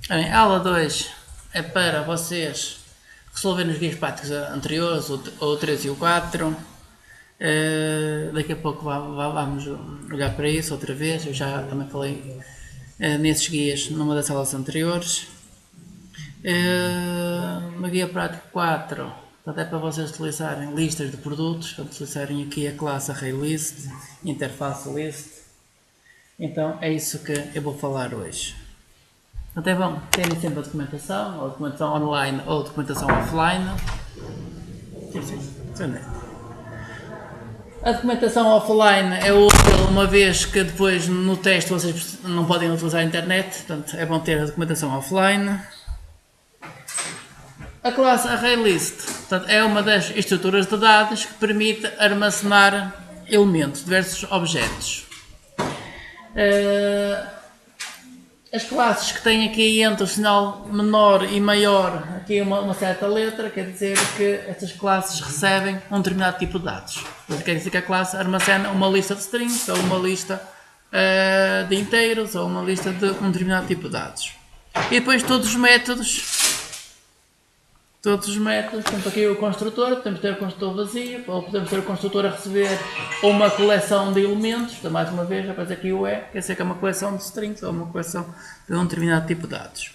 Bem, a aula 2 é para vocês resolverem os guias práticos anteriores, o 3 e o 4. Daqui a pouco vamos olhar para isso outra vez. Eu já também falei nesses guias numa das aulas anteriores. No guia prático 4, portanto, é para vocês utilizarem listas de produtos, portanto, utilizarem aqui a classe ArrayList, interface list. Então é isso que eu vou falar hoje. Portanto, é bom terem sempre a documentação, ou documentação online ou documentação offline. A documentação offline é útil uma vez que depois no teste vocês não podem utilizar a internet, portanto é bom ter a documentação offline. A classe ArrayList, portanto, é uma das estruturas de dados que permite armazenar elementos, diversos objetos. As classes que têm aqui entre o sinal menor e maior, aqui uma certa letra, quer dizer que estas classes recebem um determinado tipo de dados. Portanto, quer dizer que a classe armazena uma lista de strings, ou uma lista de inteiros, ou uma lista de um determinado tipo de dados. E depois todos os métodos, temos aqui o construtor, podemos ter o construtor vazio, ou podemos ter o construtor a receber uma coleção de elementos, então, mais uma vez, aparece aqui o E, quer dizer que é uma coleção de strings ou uma coleção de um determinado tipo de dados.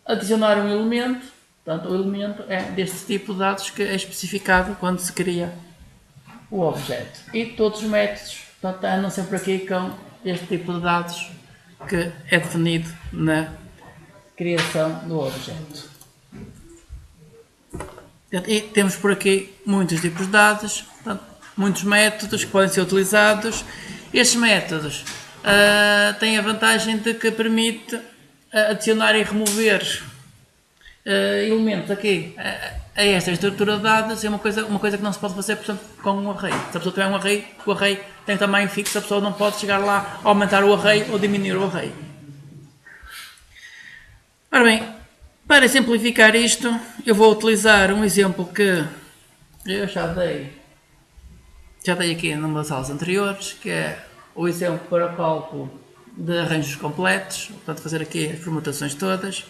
Adicionar um elemento, portanto o elemento é deste tipo de dados que é especificado quando se cria o objeto. E todos os métodos, portanto, andam sempre aqui com este tipo de dados que é definido na criação do objeto. E temos por aqui muitos tipos de dados, portanto, muitos métodos que podem ser utilizados. Estes métodos têm a vantagem de que permite adicionar e remover elementos aqui a esta estrutura de dados. É uma coisa que não se pode fazer, portanto, com um array. Se a pessoa tiver um array, o array tem tamanho fixo, a pessoa não pode chegar lá a aumentar o array ou diminuir o array. Ora bem, para simplificar isto, eu vou utilizar um exemplo que eu já dei aqui numa das aulas anteriores, que é o exemplo para cálculo de arranjos completos, portanto fazer aqui as permutações todas,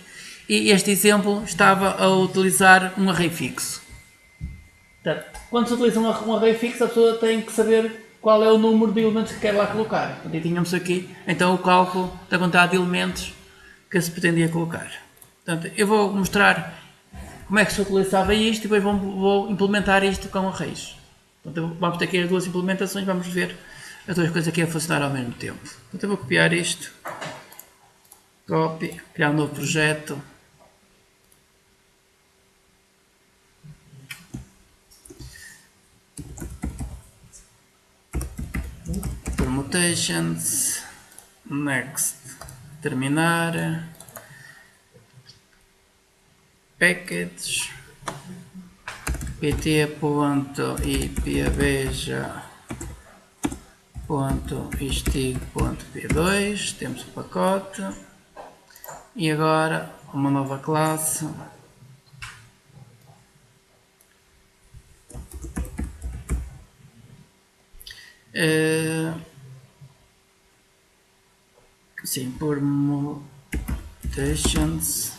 e este exemplo estava a utilizar um array fixo. Portanto, quando se utiliza um array fixo, a pessoa tem que saber qual é o número de elementos que quer lá colocar. Portanto, e tínhamos aqui então o cálculo da quantidade de elementos que se pretendia colocar. Portanto, eu vou mostrar como é que se utilizava isto e depois vou implementar isto com arrays. Portanto, vamos ter aqui as duas implementações, vamos ver as duas coisas aqui a funcionar ao mesmo tempo. Portanto, eu vou copiar isto, copy, criar um novo projeto. Permutations, next, terminar. Package pt.ipabeja.istig.p2, temos o pacote e agora uma nova classe sim, permutations,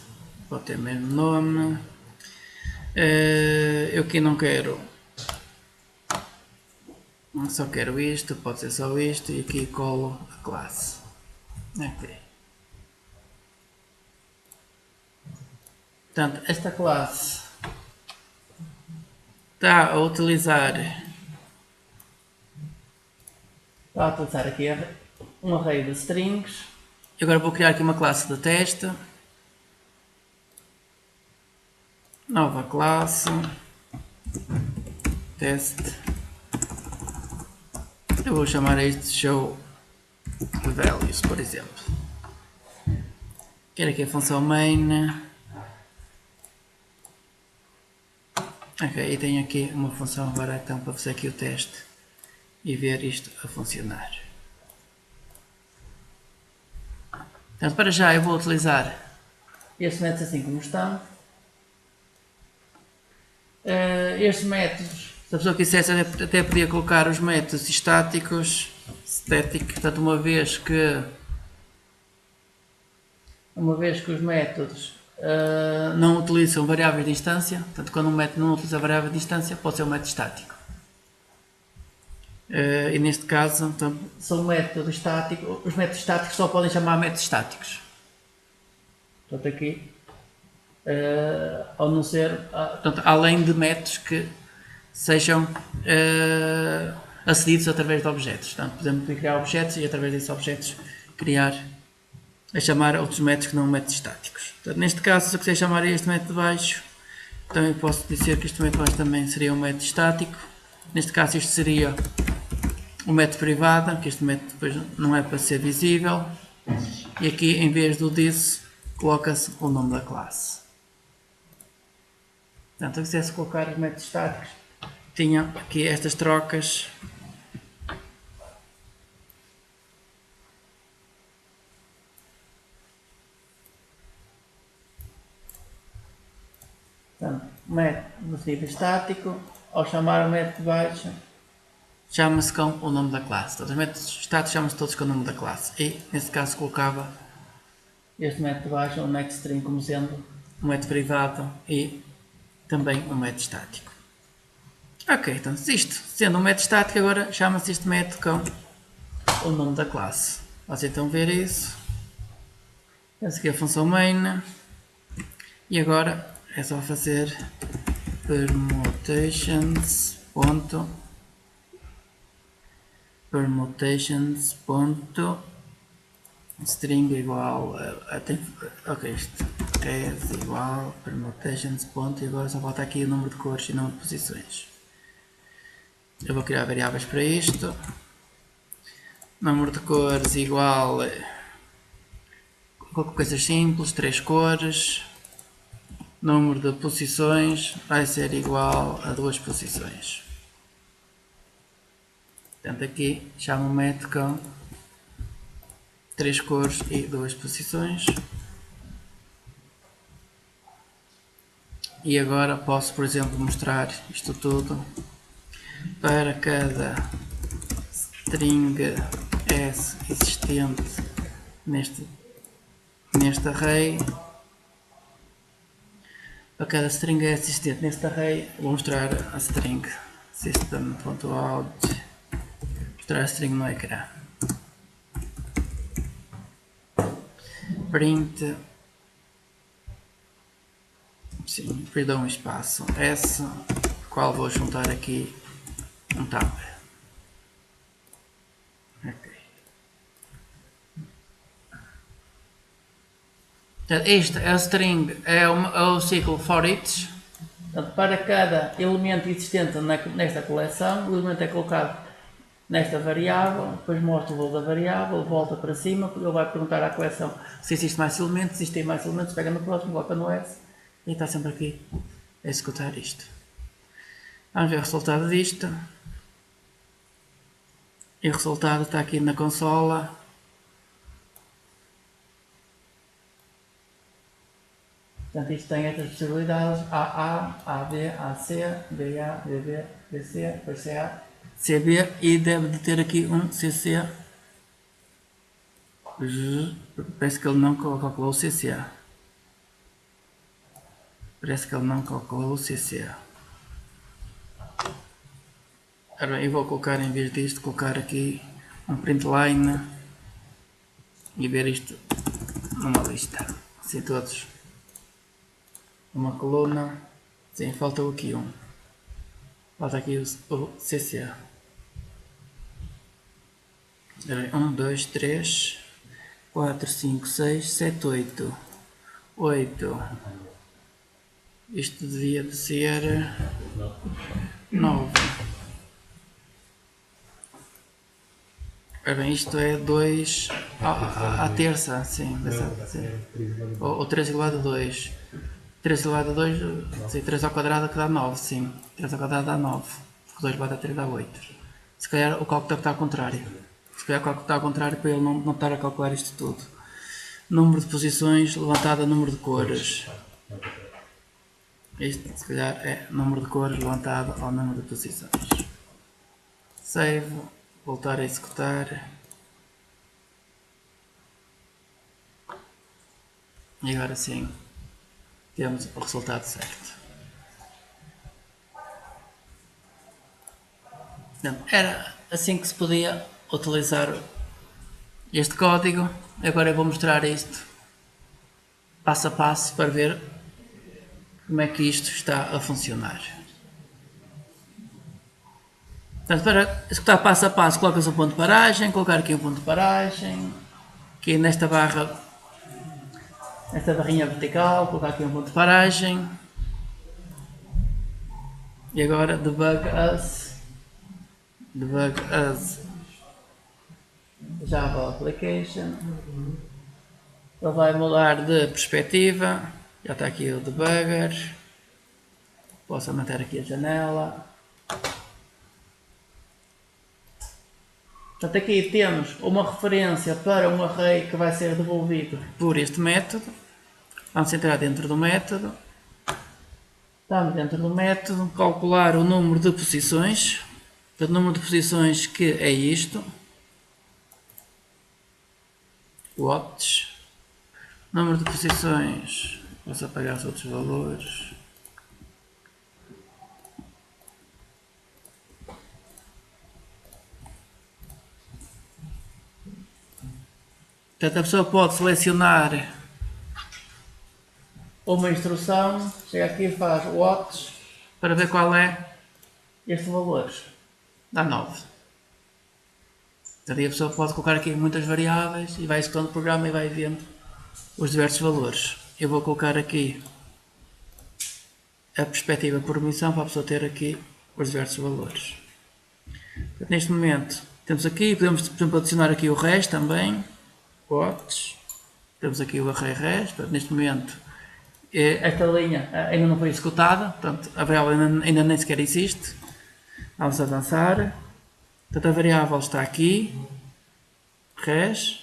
pode ter o mesmo nome. Eu aqui não quero, só quero isto, pode ser só isto, e aqui colo a classe. Ok. Portanto, esta classe está a utilizar aqui um array de strings. Agora vou criar aqui uma classe de teste. Nova classe, teste. Eu vou chamar isto show values, por exemplo. Quero aqui a função main. Ok, e tenho aqui uma função agora então para fazer aqui o teste e ver isto a funcionar. Portanto, para já eu vou utilizar estes métodos assim como estão. Estes métodos, se a pessoa quisesse, até podia colocar os métodos estáticos, static, portanto, uma vez que uma vez que os métodos não utilizam variáveis de instância, portanto quando um método não utiliza variável de instância pode ser um método estático. E neste caso, então, são métodos estáticos, os métodos estáticos só podem chamar métodos estáticos. Portanto aqui, ao não ser, portanto, além de métodos que sejam acedidos através de objetos. Portanto, podemos criar objetos e através desses objetos chamar outros métodos que não métodos estáticos. Portanto, neste caso, se eu quiser chamar este método de baixo, então eu posso dizer que este método de baixo também seria um método estático. Neste caso, isto seria um método privado, que este método depois não é para ser visível. E aqui, em vez do this, coloca-se o nome da classe. Portanto, se eu quisesse colocar os métodos estáticos, tinha aqui estas trocas. Portanto, método definido estático, ao chamar o método de baixo, chama-se com o nome da classe. Todos os métodos estáticos chamam-se todos com o nome da classe. E, nesse caso, colocava este método de baixo, o nextString, como sendo um método privado e também um método estático. Ok, então isto, sendo um método estático, agora chama-se este método com o nome da classe. Vocês estão a ver isso. Essa aqui é a função main. E agora é só fazer permutations.string igual ok, isto é igual permutations e agora só falta aqui o número de cores e o número de posições. Eu vou criar variáveis para isto. Número de cores igual coisas simples, 3 cores. Número de posições vai ser igual a 2 posições. Portanto, aqui chamo o método com 3 cores e 2 posições. E agora posso, por exemplo, mostrar isto tudo para cada string s existente neste array. Para cada string s existente neste array, vou mostrar a string system.out, mostrar a string no ecrã. Print, sim, depois dou um espaço s, qual vou juntar aqui um tab. Ok. Este é a string, é o ciclo for each. Portanto, para cada elemento existente nesta coleção, o elemento é colocado nesta variável, depois mostra o valor da variável, volta para cima, ele vai perguntar à coleção se existe mais elementos, se existem mais elementos, pega no próximo, coloca no S e está sempre aqui a executar isto. Vamos ver o resultado disto. E o resultado está aqui na consola. Portanto, isto tem estas possibilidades: AA, AD, AC, BA, BB, BC, depois CA, CB e deve de ter aqui um CC. Parece que ele não calculou o CCA. Parece que ele não calculou o CCA. Ora bem, eu vou colocar, em vez disto, colocar aqui um print line e ver isto numa lista. Assim todos. Uma coluna. Sim, falta aqui um. Falta aqui o CCA. 1, 2, 3, 4, 5, 6, 7, 8. 8. Isto devia de ser 9. Bem, isto é 2 à terça, sim. Ou 3 elevado a 2. 3 elevado a 2, sim, 3 ao quadrado que dá 9, sim. 3 ao quadrado dá 9. 2 elevado a 3 dá 8. Se calhar o cálculo deve estar ao contrário. Se calhar o cálculo está ao contrário para ele não estar a calcular isto tudo. Número de posições levantado a número de cores. Isto se calhar é número de cores levantado ao número de posições. Save. Voltar a executar. E agora sim temos o resultado certo. Portanto, era assim que se podia utilizar este código. Agora eu vou mostrar isto passo a passo para ver como é que isto está a funcionar. Portanto, para executar passo a passo, colocas um ponto de paragem, colocar aqui um ponto de paragem, aqui nesta barra, nesta barrinha vertical, colocar aqui um ponto de paragem. E agora debug as Java Application. Ele vai mudar de perspectiva. Já está aqui o debugger. Posso aumentar aqui a janela. Portanto, aqui temos uma referência para um array que vai ser devolvido por este método. Vamos entrar dentro do método. Estamos dentro do método, calcular o número de posições. O número de posições que é isto. Watts. Número de posições. Posso apagar os outros valores. Portanto, a pessoa pode selecionar uma instrução, chega aqui e faz watts para ver qual é este valor. Dá 9. Portanto, a pessoa pode colocar aqui muitas variáveis e vai executando o programa e vai vendo os diversos valores. Eu vou colocar aqui a perspectiva por omissão para a pessoa ter aqui os diversos valores. Portanto, neste momento temos aqui, podemos, por exemplo, adicionar aqui o res também. Watts. Temos aqui o array res. Portanto, neste momento esta linha ainda não foi executada, portanto a variável ainda nem sequer existe. Vamos avançar. Portanto, a variável está aqui, res,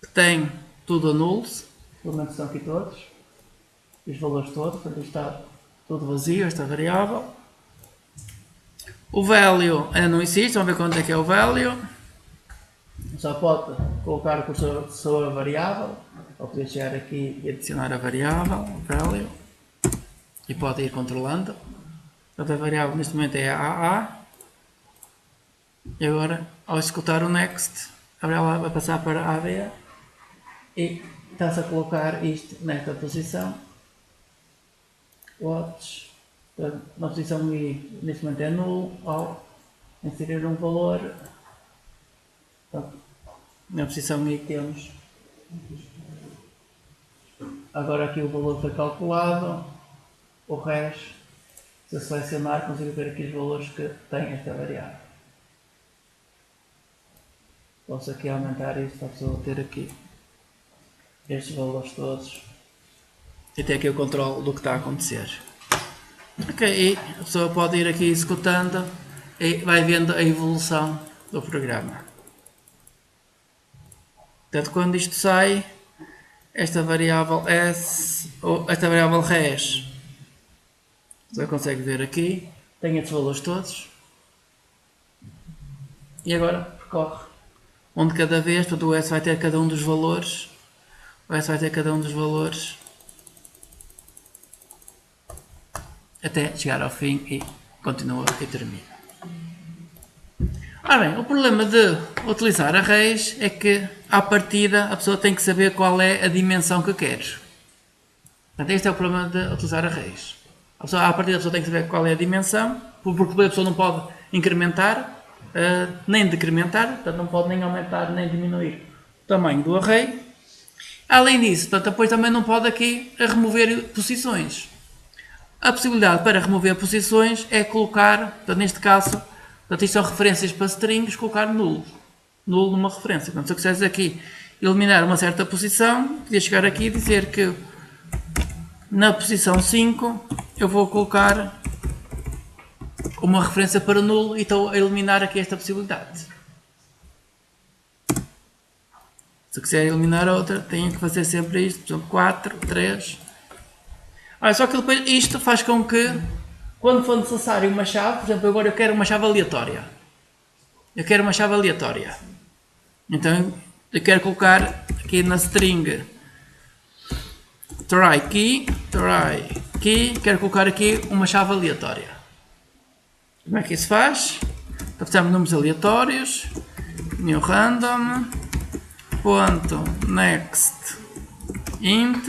que tem tudo a nulls, pelo menos estão aqui todos, os valores todos, portanto está tudo vazio esta variável. O value ainda não existe, vamos ver quanto é que é o value. Só pode colocar o cursor sobre a variável, ou poder chegar aqui e adicionar a variável, value, e pode ir controlando. Portanto, a variável neste momento é a AA, e agora, ao executar o next, a variável vai passar para a AB, e está-se a colocar isto nesta posição. Watts, na posição I, neste momento é nulo, ao inserir um valor. Na posição I temos, agora aqui o valor foi calculado, o res, se eu selecionar consigo ver aqui os valores que tem esta variável. Posso aqui aumentar isto para a pessoa ter aqui estes valores todos e ter aqui o controle do que está a acontecer. Ok, e a pessoa pode ir aqui executando e vai vendo a evolução do programa. Portanto, quando isto sai, esta variável S, ou esta variável res, você consegue ver aqui, tem estes valores todos. E agora percorre um de cada vez, portanto o S vai ter cada um dos valores. O S vai ter cada um dos valores até chegar ao fim e continua e termina. Ora bem, o problema de utilizar arrays é que, à partida, a pessoa tem que saber qual é a dimensão que quer. Portanto, este é o problema de utilizar arrays. À partida, a pessoa tem que saber qual é a dimensão, porque a pessoa não pode incrementar, nem decrementar, portanto, não pode nem aumentar nem diminuir o tamanho do array. Além disso, portanto, depois também não pode aqui remover posições. A possibilidade para remover posições é colocar, portanto, neste caso, portanto, isto são referências para strings, colocar nulo. Nulo numa referência. Portanto, se eu quisesse aqui eliminar uma certa posição, podia chegar aqui e dizer que na posição 5 eu vou colocar uma referência para nulo e estou a eliminar aqui esta possibilidade. Se eu quiser eliminar outra, tenho que fazer sempre isto. Por exemplo, 4, 3. Olha, só que depois isto faz com que, quando for necessário uma chave, por exemplo, agora eu quero uma chave aleatória. Eu quero uma chave aleatória. Então, eu quero colocar aqui na string try key, quero colocar aqui uma chave aleatória. Como é que isso faz? Então precisamos de números aleatórios, new random, ponto next int,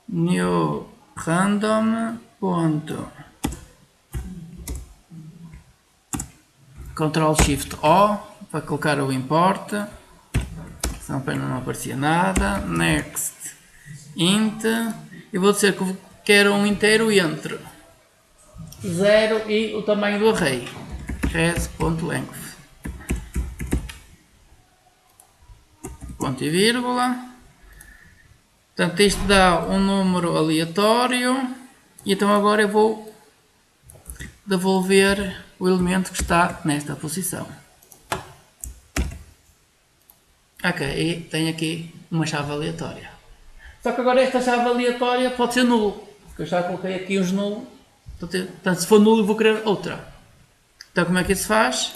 new random, ponto Ctrl Shift O para colocar o import, senão não aparecia nada, next int, e vou dizer que quero um inteiro entre 0 e o tamanho do array, res.length, ponto e vírgula. Portanto, isto dá um número aleatório, e então agora eu vou devolver o elemento que está nesta posição. Ok, e tenho aqui uma chave aleatória. Só que agora esta chave aleatória pode ser nulo, porque eu já coloquei aqui uns nulos. Portanto, se for nulo, eu vou querer outra. Então, como é que isso faz?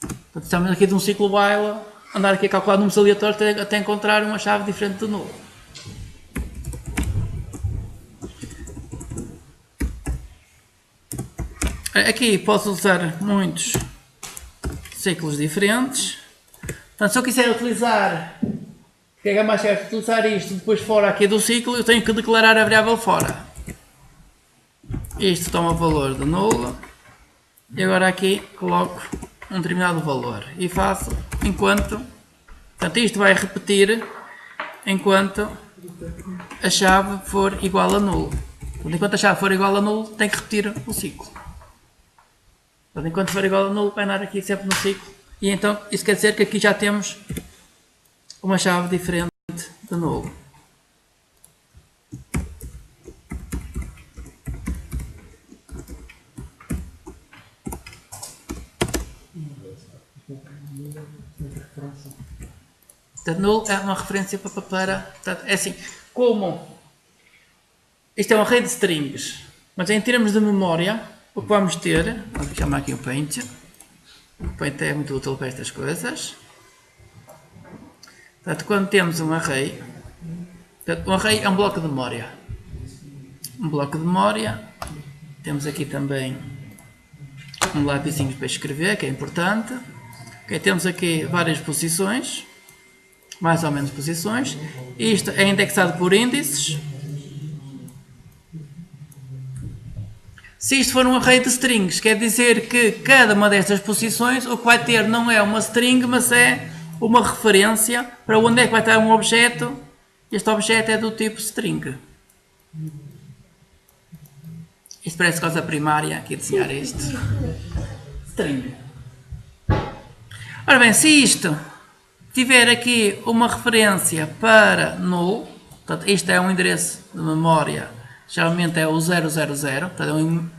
Portanto, estamos aqui de um ciclo while, andar aqui a calcular números aleatórios até encontrar uma chave diferente do nulo. Aqui posso usar muitos ciclos diferentes. Portanto, se eu quiser utilizar, que é mais certo utilizar isto depois fora aqui do ciclo, eu tenho que declarar a variável fora. Isto toma o valor de nulo. E agora aqui coloco um determinado valor. E faço enquanto... Portanto, isto vai repetir enquanto a chave for igual a nulo. Portanto, enquanto a chave for igual a nulo, tem que repetir o ciclo. Portanto, enquanto for igual a nulo, vai andar aqui sempre no ciclo. E então, isso quer dizer que aqui já temos uma chave diferente de nulo. Portanto, null é uma referência para... Portanto, é assim, como isto é um array de strings, mas em termos de memória, o que vamos ter, vamos chamar aqui o paint. O paint é muito útil para estas coisas. Portanto, quando temos um array, portanto, um array é um bloco de memória. Um bloco de memória, temos aqui também um lapisinho para escrever, que é importante. Okay, temos aqui várias posições, mais ou menos posições. Isto é indexado por índices. Se isto for um array de strings, quer dizer que cada uma destas posições o que vai ter não é uma string, mas é uma referência para onde é que vai estar um objeto. Este objeto é do tipo string. Isto parece coisa primária, aqui desenhar isto. String. Ora bem, se isto tiver aqui uma referência para null, portanto, isto é um endereço de memória, geralmente é o 000, portanto, é um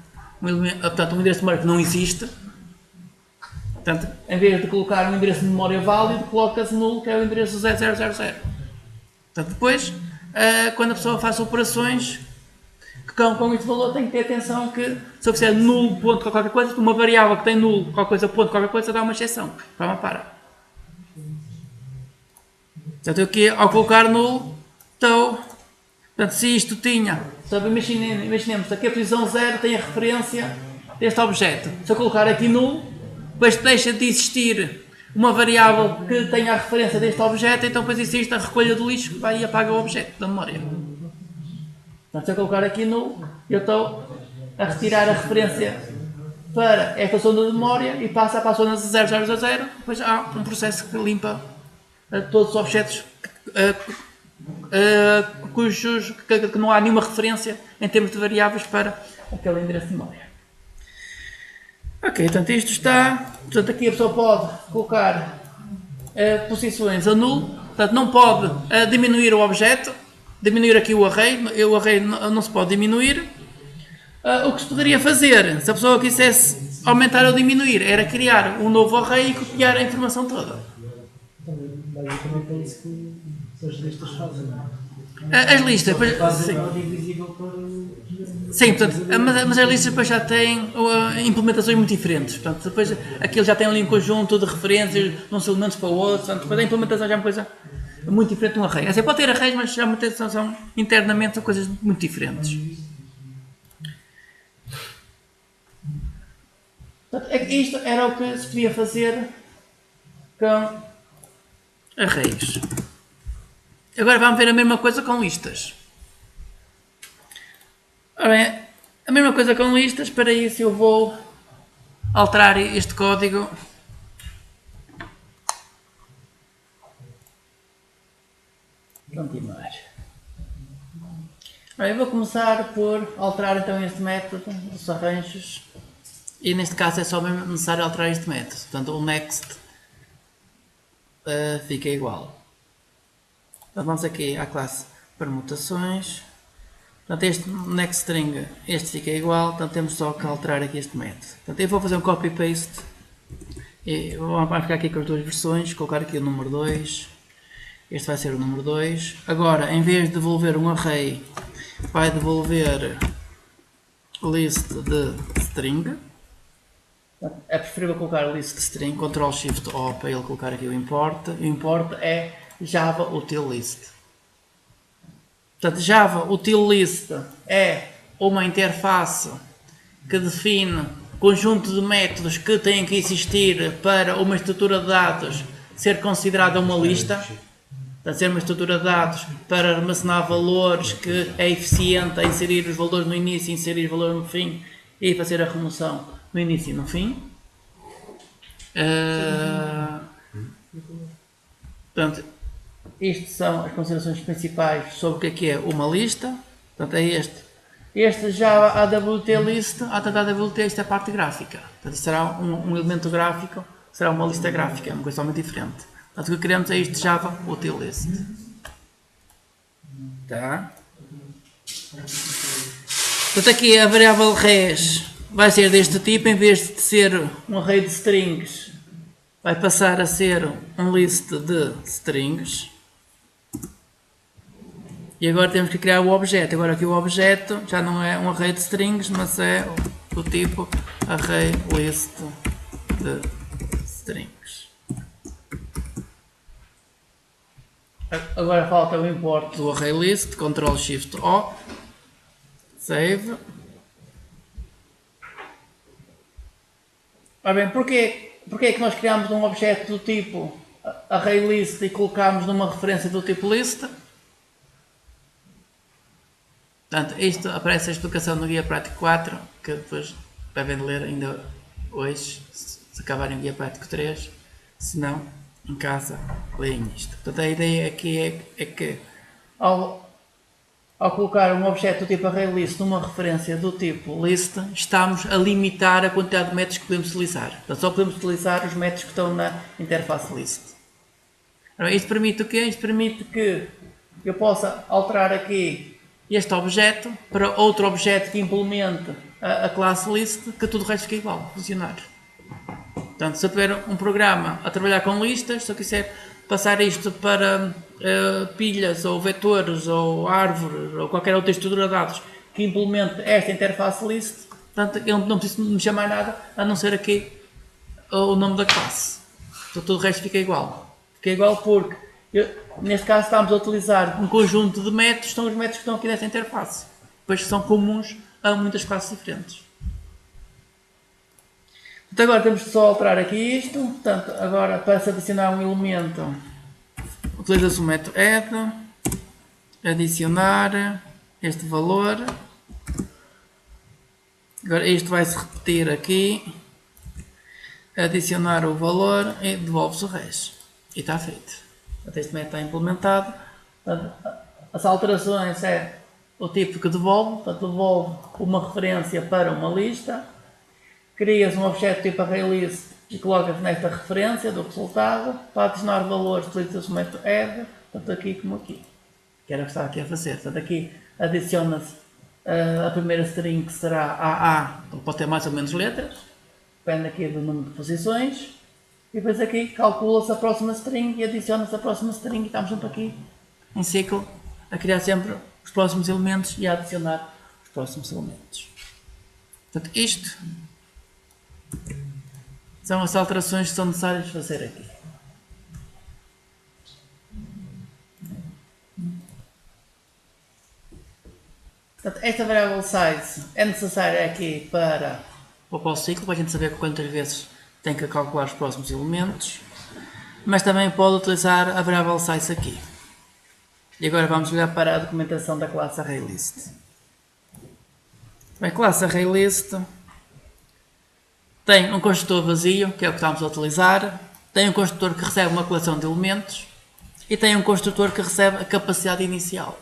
endereço de memória que não existe. Portanto, em vez de colocar um endereço de memória válido, coloca-se null, que é o endereço 0000. Portanto, depois, quando a pessoa faz operações com este valor, tem que ter atenção que se eu fizer null ponto qualquer coisa, uma variável que tem null qualquer coisa ponto qualquer coisa dá uma exceção. Para. Portanto, aqui ao colocar null, estou... Portanto, se isto tinha... Imaginemos, aqui a posição 0 tem a referência deste objeto. Se eu colocar aqui null, depois deixa de existir uma variável que tenha a referência deste objeto, então depois existe a recolha do lixo que vai e apaga o objeto da memória. Portanto, se eu colocar aqui null, eu estou a retirar a referência para esta zona de memória e passa para a zona de 0000, depois há um processo que limpa todos os objetos que não há nenhuma referência em termos de variáveis para aquele endereço de memória. Ok, portanto isto está... Portanto aqui a pessoa pode colocar posições a null, portanto não pode diminuir o objeto, diminuir aqui o array não se pode diminuir. O que se poderia fazer, se a pessoa quisesse aumentar ou diminuir, era criar um novo array e copiar a informação toda. Basicamente é isso que as listas fazem. As listas, sim, portanto, mas as listas depois já têm implementações muito diferentes. Portanto, depois aquilo já tem ali um conjunto de referências de uns elementos para o outro. Portanto, depois a implementação já é uma coisa muito diferente de um array. Assim, pode ter arrays, mas geralmente internamente são coisas muito diferentes. Portanto, isto era o que se podia fazer com arrays. Agora vamos ver a mesma coisa com listas. Ora bem, a mesma coisa com listas, para isso eu vou alterar este código. Continuar. Ora, eu vou começar por alterar então este método dos arranjos. E neste caso é só mesmo necessário alterar este método. Portanto, o next fica igual. Então vamos aqui à classe permutações. Portanto, este next string, este fica igual. Portanto, temos só que alterar aqui este método. Portanto, eu vou fazer um copy paste. E vamos ficar aqui com as duas versões. Colocar aqui o número 2. Este vai ser o número 2. Agora, em vez de devolver um array, vai devolver list de string. É preferível colocar list de string, Ctrl Shift O para ele colocar aqui o import. O import é Java Util List. Portanto, Java Util List é uma interface que define conjunto de métodos que têm que existir para uma estrutura de dados ser considerada uma lista. Portanto, ser uma estrutura de dados para armazenar valores que é eficiente a inserir os valores no início, inserir os valores no fim e fazer a remoção no início e no fim. Portanto, isto são as considerações principais sobre o que é uma lista. Portanto, é este. Este Java AWT List, AWT, isto é a parte gráfica. Portanto, isto será um elemento gráfico, será uma lista gráfica, é uma coisa totalmente diferente. Portanto, o que queremos é este Java Util List. Tá? Portanto, aqui a variável res vai ser deste tipo, em vez de ser um array de strings, vai passar a ser um list de strings. E agora temos que criar o objeto. Agora aqui o objeto já não é um array de strings, mas é o tipo array list de strings. Agora falta o import do array list, Ctrl Shift O, save. Ora bem, porquê é que nós criamos um objeto do tipo ArrayList e colocamos numa referência do tipo list? Portanto, isto aparece a explicação no Guia Prático 4, que depois devem ler ainda hoje, se acabarem o Guia Prático 3, se não, em casa, leem isto. Portanto, a ideia aqui é que ao colocar um objeto do tipo ArrayList numa referência do tipo list, estamos a limitar a quantidade de métodos que podemos utilizar. Portanto, só podemos utilizar os métodos que estão na interface list. Isto permite o quê? Isto permite que eu possa alterar aqui este objeto para outro objeto que implemente a classe list, que tudo o resto fica igual, funcionar. Portanto, se eu tiver um programa a trabalhar com listas, se eu quiser passar isto para pilhas ou vetores ou árvores ou qualquer outra estrutura de dados que implemente esta interface list, portanto, eu não preciso me chamar nada a não ser aqui o nome da classe. Então, todo o resto fica igual. Fica igual porque, neste caso, estamos a utilizar um conjunto de métodos, são os métodos que estão aqui nesta interface, pois são comuns a muitas classes diferentes. Portanto, agora temos que só alterar aqui isto. Portanto, agora para se adicionar um elemento, utiliza-se o método add, adicionar este valor. Agora isto vai se repetir aqui, adicionar o valor e devolve-se o resto. E está feito. Portanto, este método está implementado. Portanto, as alterações é o tipo que devolve, portanto, devolve uma referência para uma lista. Crias um objeto tipo ArrayList e colocas nesta referência do resultado. Para adicionar valores, utilizas o método add, tanto aqui como aqui. Que era o que estava aqui a fazer. Portanto, aqui adiciona-se a primeira string, que será AA, pode ter mais ou menos letras, depende aqui do número de posições. E depois aqui calcula-se a próxima string e adiciona-se a próxima string. E estamos sempre aqui em ciclo a criar sempre os próximos elementos e a adicionar os próximos elementos. Portanto, isto são as alterações que são necessárias fazer aqui. Portanto, esta variável size é necessária aqui para o ciclo, para a gente saber quantas vezes tem que calcular os próximos elementos, mas também pode utilizar a variável size aqui. E agora vamos olhar para a documentação da classe ArrayList. Bem, a classe ArrayList tem um construtor vazio, que é o que estamos a utilizar, tem um construtor que recebe uma coleção de elementos e tem um construtor que recebe a capacidade inicial.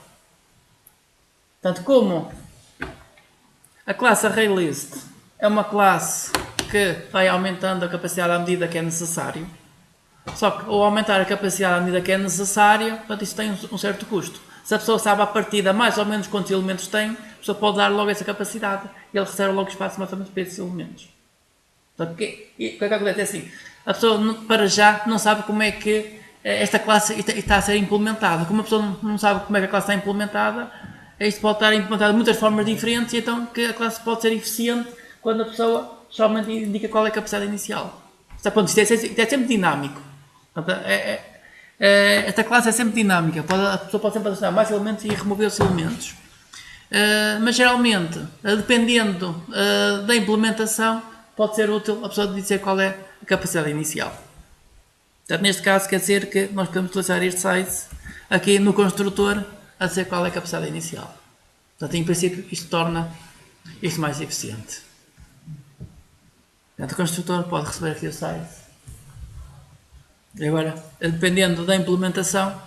Portanto, como a classe ArrayList é uma classe que vai aumentando a capacidade à medida que é necessário, só que ao aumentar a capacidade à medida que é necessário, portanto, isso tem um certo custo. Se a pessoa sabe à partida mais ou menos quantos elementos tem, a pessoa pode dar logo essa capacidade e ele recebe logo espaço mais ou menos para esses elementos. Portanto, o que acontece é assim, a pessoa para já não sabe como é que esta classe está a ser implementada. Como a pessoa não sabe como é que a classe está implementada, isto pode estar implementado de muitas formas diferentes e então que a classe pode ser eficiente quando a pessoa somente indica qual é a capacidade inicial. Isto é sempre dinâmico. Portanto, esta classe é sempre dinâmica. A pessoa pode sempre adicionar mais elementos e remover os elementos. Mas geralmente, dependendo da implementação, pode ser útil a pessoa dizer qual é a capacidade inicial. Portanto, neste caso quer dizer que nós podemos utilizar este size aqui no construtor a dizer qual é a capacidade inicial. Portanto, em princípio, isto torna isto mais eficiente. Portanto, o construtor pode receber aqui o size. E agora, dependendo da implementação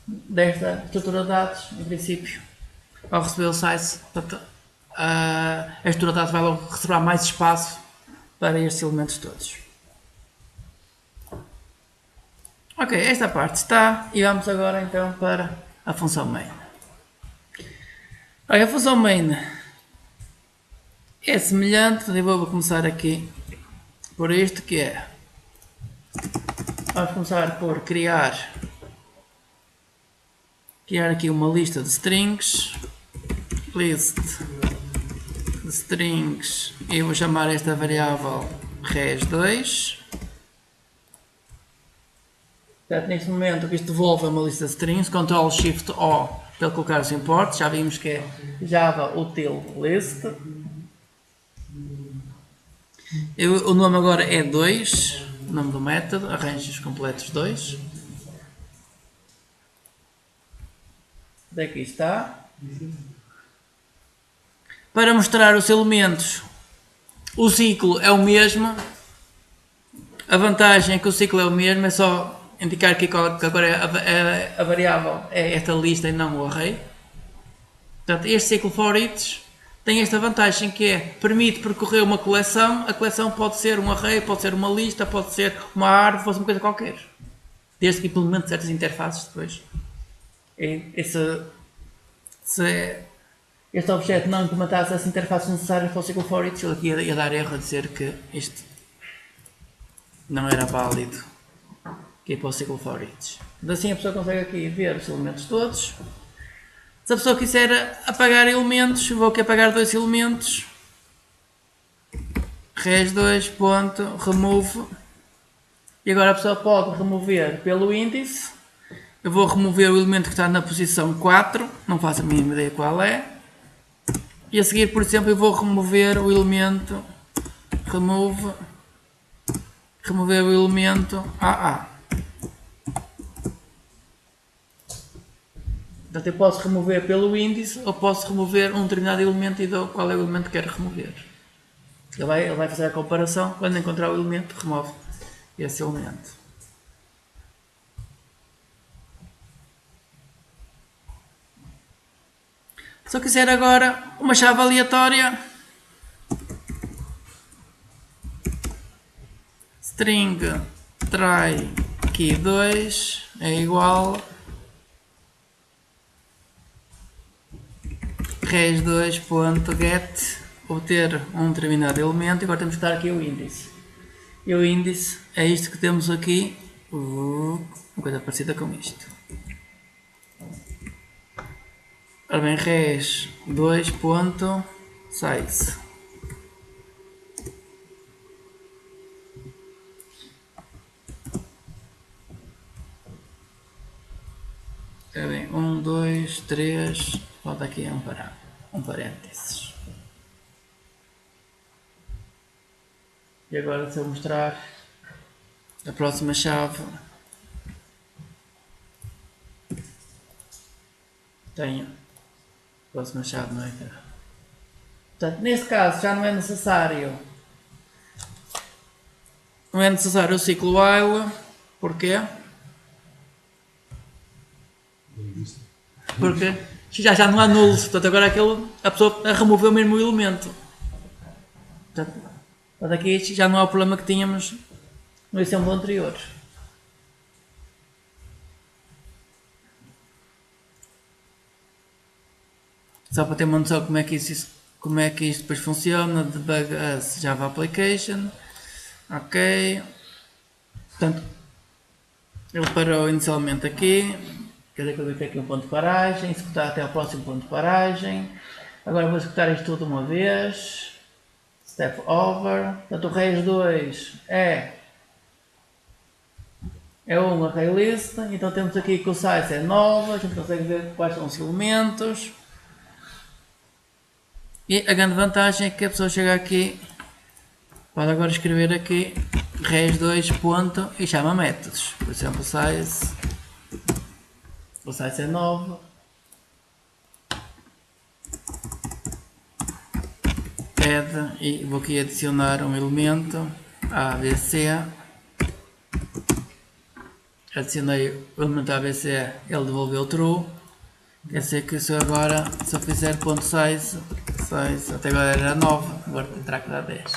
desta estrutura de dados, em princípio, ao receber o size, portanto, a estrutura de dados vai logo receber mais espaço para estes elementos todos. Ok, esta parte está e vamos agora então para a função main. Olha, a função main é semelhante, eu vou começar aqui por isto que é. Vamos começar por criar aqui uma lista de strings, list de strings, e vou chamar esta variável res2. Portanto, neste momento o que isto devolve é uma lista de strings, Ctrl Shift O para colocar os importes, já vimos que é Java util list. O nome agora é 2, o nome do método, arranjos completos 2. Daqui está. Para mostrar os elementos, o ciclo é o mesmo. A vantagem é que o ciclo é o mesmo, é só indicar que agora a variável é esta lista e não o array. Portanto, este ciclo for each tem esta vantagem que é, permite percorrer uma coleção. A coleção pode ser um array, pode ser uma lista, pode ser uma árvore, pode ser uma coisa qualquer. Desde que implemente certas interfaces depois. Este objeto não implementasse as interfaces necessárias para o ciclo for each, ele aqui ia dar erro a dizer que isto não era válido aqui para o ciclo for each. Assim a pessoa consegue aqui ver os elementos todos. Se a pessoa quiser apagar elementos, vou aqui apagar dois elementos. res2.remove. E agora a pessoa pode remover pelo índice. Eu vou remover o elemento que está na posição 4, não faço a mínima ideia qual é. E a seguir, por exemplo, eu vou remover o elemento remover o elemento AA. Portanto, eu posso remover pelo índice ou posso remover um determinado elemento e dou qual é o elemento que quero remover. Ele vai fazer a comparação, quando encontrar o elemento, remove esse elemento. Se eu quiser agora uma chave aleatória, string try key2 é igual res2.get, obter um determinado elemento, e agora temos que dar aqui o índice. E o índice é isto que temos aqui, uma coisa parecida com isto. Ora bem, res2.size. Ora bem, 1, 2, 3, falta aqui um parênteses. E agora, se eu mostrar a próxima chave, tenho a próxima chave no ecrã. Portanto, neste caso já não é necessário o ciclo while. Porquê? Porque já não há nulos, portanto agora a pessoa removeu mesmo o elemento. Portanto, aqui já não há o problema que tínhamos no exemplo anterior. Só para ter uma noção como é que isto depois funciona, debug as Java Application. Ok. Portanto, ele parou inicialmente aqui. Quer dizer que eu vou ter aqui um ponto de paragem, executar até ao próximo ponto de paragem. Agora vou executar isto tudo uma vez. Step over. Portanto, o array 2 é um array list. Então temos aqui que o size é 9. A gente consegue ver quais são os elementos. E a grande vantagem é que a pessoa chega aqui, pode agora escrever aqui res2 ponto e chama métodos. Por exemplo, size. O size é 9. Add, e vou aqui adicionar um elemento ABC. Adicionei o elemento ABC, ele devolveu true. Quer dizer que se eu fizer ponto size, até agora era 9, agora terá que dar 10.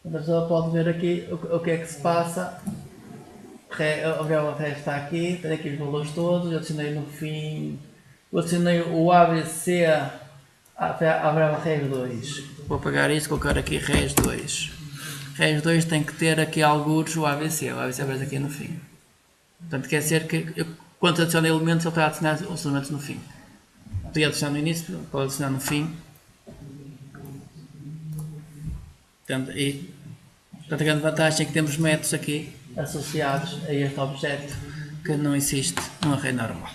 A pessoa pode ver aqui o que é que se passa. A variável res está aqui, tenho aqui os valores todos, eu adicionei no fim, eu adicionei o ABC à variável res2. Vou apagar isto e colocar aqui res2. Res2 tem que ter aqui alguns o ABC aparece aqui no fim. Portanto, quer dizer que quando adiciona elementos, ele está a adicionar os elementos no fim. Podia adicionar no início, pode adicionar no fim. Portanto, a grande vantagem é que temos métodos aqui associados a este objeto que não existe no array normal.